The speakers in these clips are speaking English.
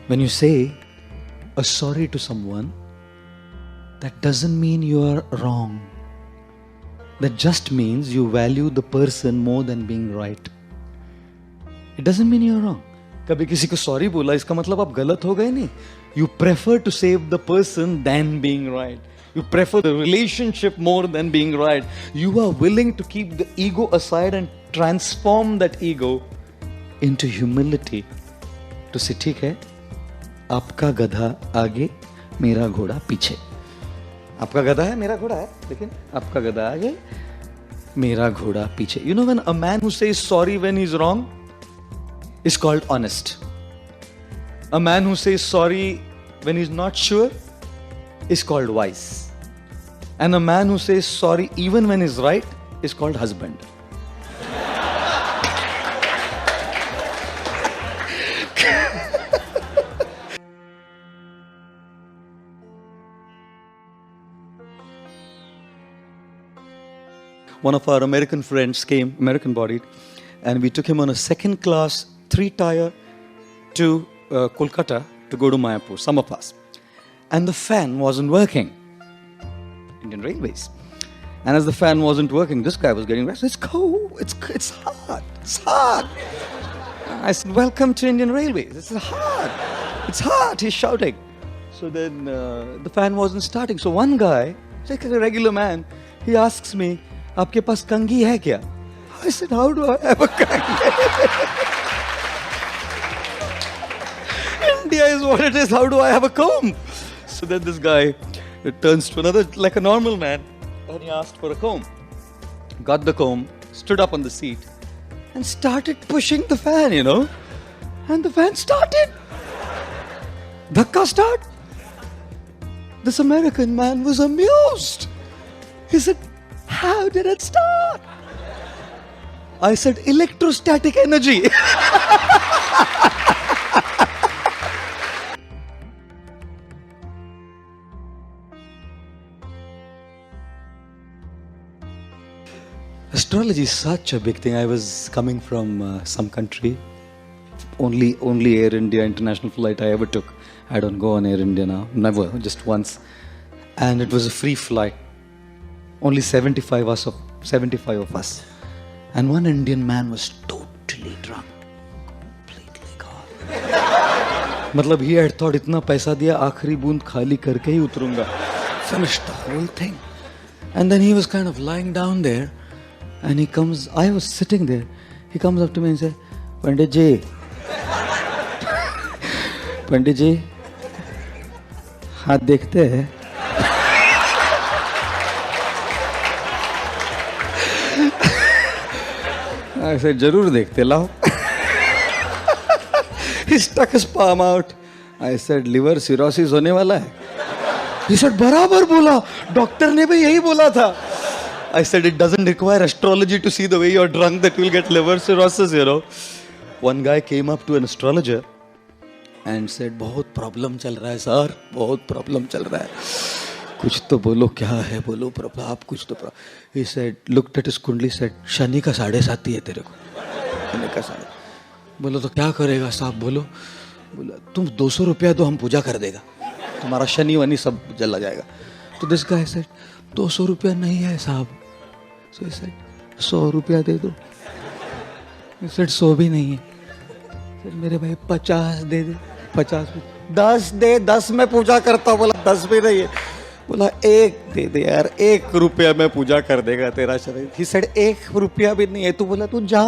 When you say a sorry to someone, that doesn't mean you are wrong. That just means you value the person more than being right. It doesn't mean you're wrong. कभी किसी को sorry बोला इसका मतलब आप गलत हो गए नहीं. You prefer to save the person than being right. You prefer the relationship more than being right. You are willing to keep the ego aside and transform that ego into humility. तो से ठीक है, आपका गधा आगे मेरा घोड़ा पीछे. आपका गधा है मेरा घोड़ा है, लेकिन आपका गधा आगे मेरा घोड़ा पीछे. You know, when a man who says sorry when he's wrong is called honest. A man who says sorry when he's not sure is called wise. And a man who says sorry even when he's right is called husband. One of our American friends came, American bodied, and we took him on a second class 3-tier to Kolkata to go to Mayapur, summer pass. And the fan wasn't working. Indian Railways. And as the fan wasn't working, this guy was getting restless. It's cold, it's hot, it's hot. I said, welcome to Indian Railways. It's hot, he's shouting. So then the fan wasn't starting. So one guy, like a regular man, he asks me, आपके पास कंघी है क्या? I said, how do I have a kangi? India is what it is. How do I have a comb? So then this guy turns to another, like a normal man, and he asked for a comb. Got the comb, stood up on the seat, and started pushing the fan, you know. And the fan started. Dhakka start. This American man was amused. He said, how did it start? I said, electrostatic energy. Astrology is such a big thing. I was coming from some country. Only Air India international flight I ever took. I don't go on Air India now. Never, just once. And it was a free flight. Only 75 of us. And one Indian man was totally drunk. Completely gone. मतलब he had thought इतना पैसा दिया आखिरी बूंद खाली करके ही उतरूंगा. Finished the whole thing. And then he was kind of lying down there. And he comes, I was sitting there. He comes up to me and says, Pandit ji, Pandit ji, हाथ देखते हैं? I said, जरूर देखते लाओ. He stuck his palm out. I said, liver cirrhosis होने वाला है. He said, बराबर बोला. डॉक्टर ने भी यही बोला था. I said, it doesn't require astrology to see the way you're drunk that you'll get liver cirrhosis, you know. One guy came up to an astrologer and said, बहुत problem चल रहा है सर, बहुत प्रॉब्लम चल रहा है. कुछ तो बोलो, क्या है बोलो प्रॉब्लम, आप कुछ तो problem. He said, looked at his कुंडली, said, शनि का 7.5 है तेरे को. शनि का 7.5. बोलो तो क्या करेगा साहब, बोलो. बोला तुम 200 रुपया दो, हम पूजा कर देगा, तुम्हारा शनि वनी सब जला जाएगा. तो दिस गाय said, 200 रुपया नहीं है साहब. So he said, 100 रुपया दे दो. He said, 100 भी नहीं है. Said, मेरे भाई 50 दे दे. 50 10 दे, 10 में पूजा करता हूँ. बोला 10 भी नहीं है. बोला 1 दे दे यार, 1 रुपया में पूजा कर देगा तेरा शरीर. He said, 1 रुपया भी नहीं है. तू बोला तू जा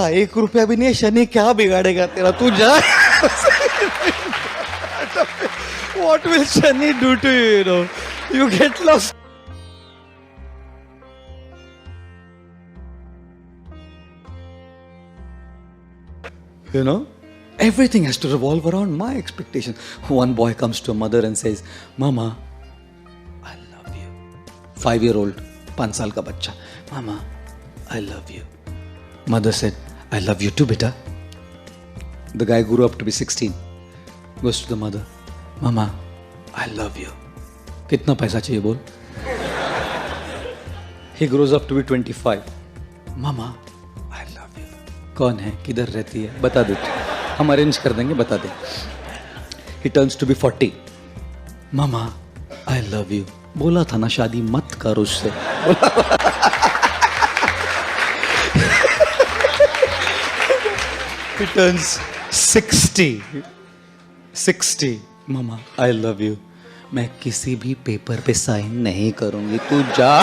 1 रुपया भी नहीं है. शनि क्या बिगाड़ेगा तेरा, तू जा. What will Shani do to you, you know? You get lost. You know, everything has to revolve around my expectations. One boy comes to a mother and says, Mama, I love you. 5-year-old, 5 साल का बच्चा. Mama, I love you. Mother said, I love you too, beta. The guy grew up to be 16. Goes to the mother, Mama, I love you. कितना पैसा चाहिए बोल. He grows up to be 25. Mama, I love you. कौन है, किधर रहती है, बता दे. हम अरेंज कर देंगे, बता दें. He turns to be 40. Mama, I love you. बोला था ना शादी मत कर उससे. He turns 60. 60. Mama, I love you. मैं किसी भी पेपर पे साइन नहीं करूंगी, तू जा.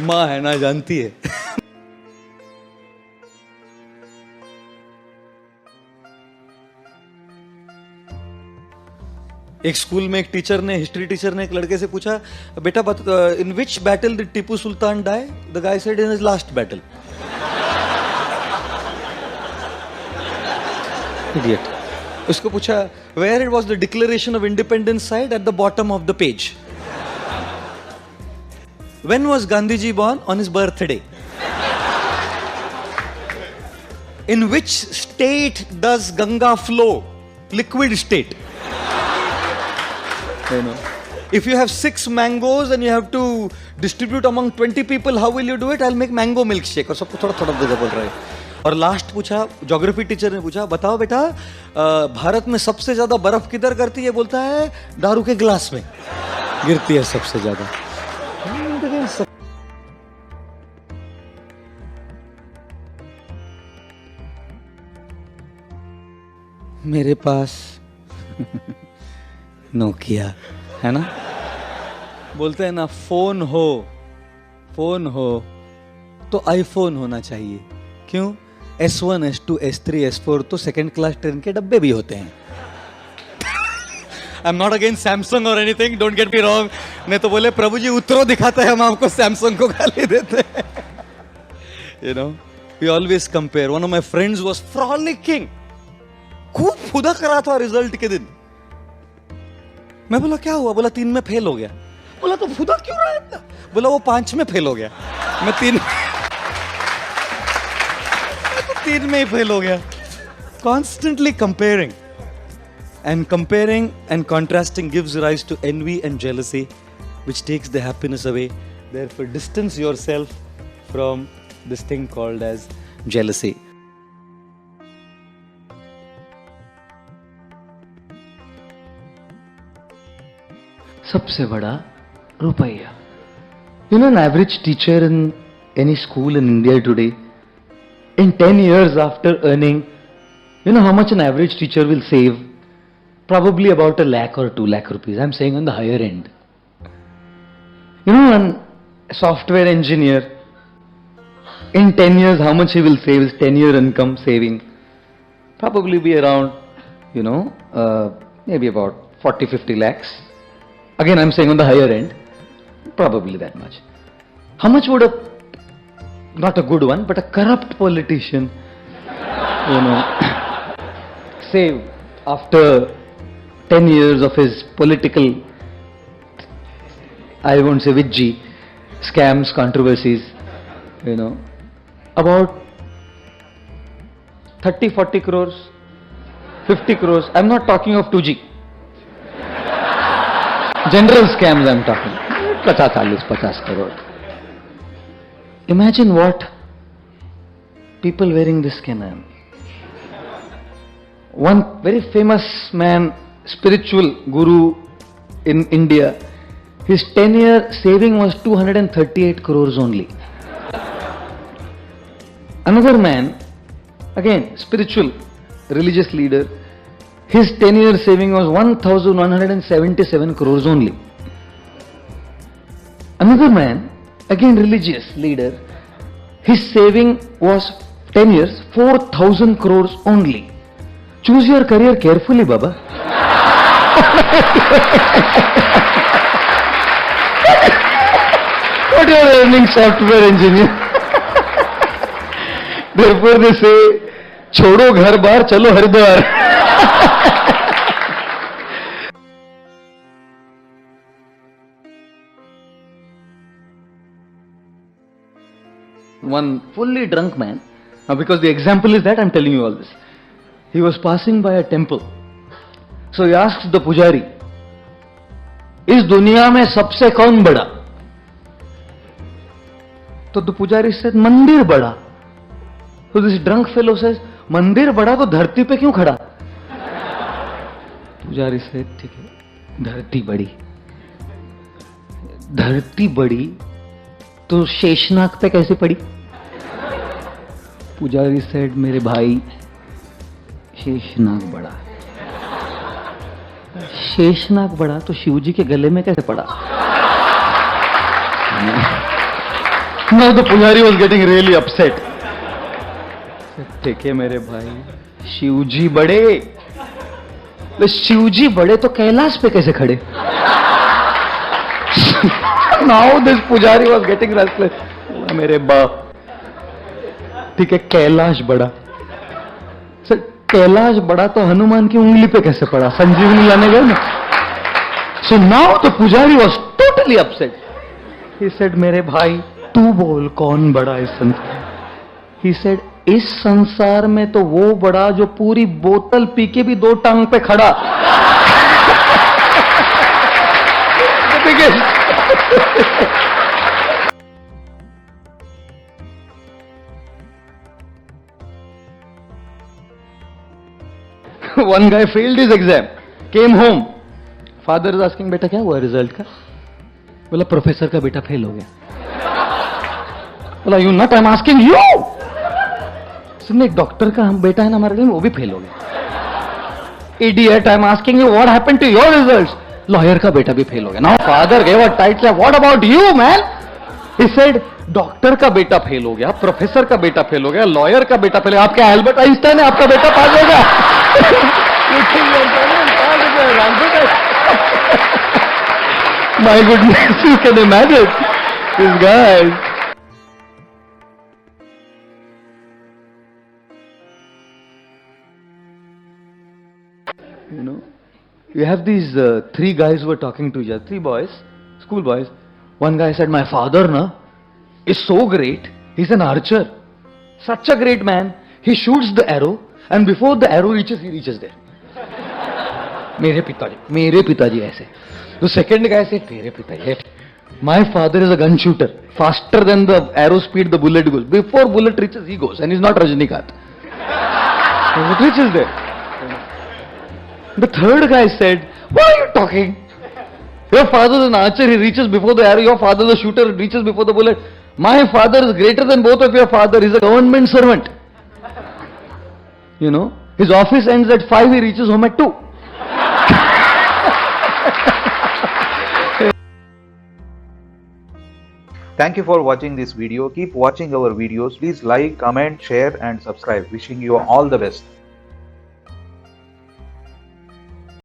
माँ है ना, जानती है. एक स्कूल में एक टीचर ने, हिस्ट्री टीचर ने एक लड़के से पूछा, बेटा in which battle did Tipu Sultan die? The guy said in his last battle. Idiot. उसको पूछा, where it was the declaration of independence signed? At the bottom of the page. When was Gandhi ji born? On his birthday. In which state does Ganga flow? Liquid state. You know, if you have 6 mangoes and you have to distribute among 20 people, how will you do it? I'll make mango milkshake. और सबको थोड़ा थोड़ा देगा बोल रहा है. और last पूछा, ज्योग्राफी टीचर ने पूछा, बताओ बेटा भारत में सबसे ज्यादा बर्फ किधर करती है? बोलता है दारू के गिलास में गिरती है सबसे ज्यादा. मेरे पास नोकिया है ना. बोलते हैं ना, फोन हो तो आईफोन होना चाहिए. क्यों? S1, S2, S3, S4 तो सेकंड क्लास ट्रेन के डब्बे भी होते हैं. I am not against Samsung और anything, don't get me wrong. नहीं तो बोले प्रभु जी उतरो दिखाता है, हम आपको सैमसंग को गाली देते हैं. You know, we always compare. One of my friends was frolicking, खूब फुदक रहा था रिजल्ट के दिन. मैं बोला क्या हुआ? बोला 3 में फेल हो गया. बोला तो फुदा क्यों रहा है इतना? बोला वो 5 में फेल हो गया, मैं 3 में ही फेल हो गया. Constantly comparing and contrasting gives rise to envy and jealousy, which takes the happiness away. Therefore, distance yourself from this thing called as jealousy. सबसे बड़ा रुपया. You know, an average teacher in any school in India today, in 10 years after earning, you know how much an average teacher will save? Probably about 1 lakh or 2 lakh rupees. I'm saying on the higher end. You know, a software engineer, in 10 years, how much he will save? His 10-year income saving probably be around, you know, maybe about 40-50 lakhs. Again, I'm saying on the higher end, probably that much. How much would not a good one, but a corrupt politician, you know, save after 10 years of his political, I won't say Vijji, scams, controversies, you know, about 30-40 crores, 50 crores. I'm not talking of 2G. General scams I'm talking. 50 crore. Imagine what people wearing this can earn. One very famous man, spiritual guru in India, his 10-year saving was 238 crores only. Another man, again spiritual, religious leader, his 10-year saving was 1,177 crores only. Another man, again religious leader, his saving was 10 years, 4,000 crores only. Choose your career carefully, Baba. What you are earning, software engineer? Therefore they say, छोड़ो घर बार चलो Haridwar. One fully drunk man, now because the example is that I'm telling you all this, he was passing by a temple, so he asks the pujari, इस दुनिया में सबसे कौन बड़ा? तो the pujari said, मंदिर बड़ा. So this drunk fellow says, मंदिर बड़ा तो धरती पे क्यों खड़ा? पुजारी से ठीक है, धरती बड़ी तो शेषनाग पे कैसे पड़ी? पुजारी सेड, मेरे भाई शेषनाग बड़ा तो शिवजी के गले में कैसे पड़ा? Now the पुजारी was getting really upset. ठीक है मेरे भाई, शिवजी बड़े तो कैलाश पे कैसे खड़े? Now this पुजारी was getting restless. मेरे बाप, ठीक है कैलाश बड़ा, सर कैलाश बड़ा तो हनुमान की उंगली पे कैसे पड़ा? संजीवनी लाने गए ना. So now the पुजारी was totally upset. He said, मेरे भाई तू बोल कौन बड़ा इस संसार? He said, इस संसार में तो वो बड़ा जो पूरी बोतल पी के भी 2 टांग पे खड़ा. One guy failed his exam, came home. Father is asking, बेटा क्या हुआ रिजल्ट का? बोला प्रोफेसर का बेटा फेल हो गया. बोला you not, I am asking you. सुनने एक डॉक्टर का हम बेटा है ना हमारे लिए, वो भी फेल हो गया. Idiot, I am asking you what happened to your results? Lawyer का बेटा भी फेल हो गया. Now father give a tight, what about you man? He said, doctor का बेटा फेल हो गया, प्रोफेसर का बेटा फेल हो गया, लॉयर का बेटा फेल हो गया. आपका एल्बर्ट आइंस्टाइन है, आपका बेटा पास होगा? My goodness, you can imagine this guy. You know, you have these 3 guys who were talking to each other, 3 boys, school boys. One guy said, my father is so great, he's an archer, such a great man, he shoots the arrow and before the arrow reaches, he reaches there. मेरे पिताजी ऐसे. The second guy said, तेरे पिताजी, my father is a gun shooter, faster than the arrow speed the bullet goes. Before bullet reaches, he goes, and he's not Rajnikant. It reaches there. The third guy said, what are you talking? Your father is an archer, he reaches before the arrow. Your father is a shooter, he reaches before the bullet. My father is greater than both of your father. He's a government servant. You know, his office ends at 5, he reaches home at 2. Thank you for watching this video. Keep watching our videos. Please like, comment, share and subscribe. Wishing you all the best.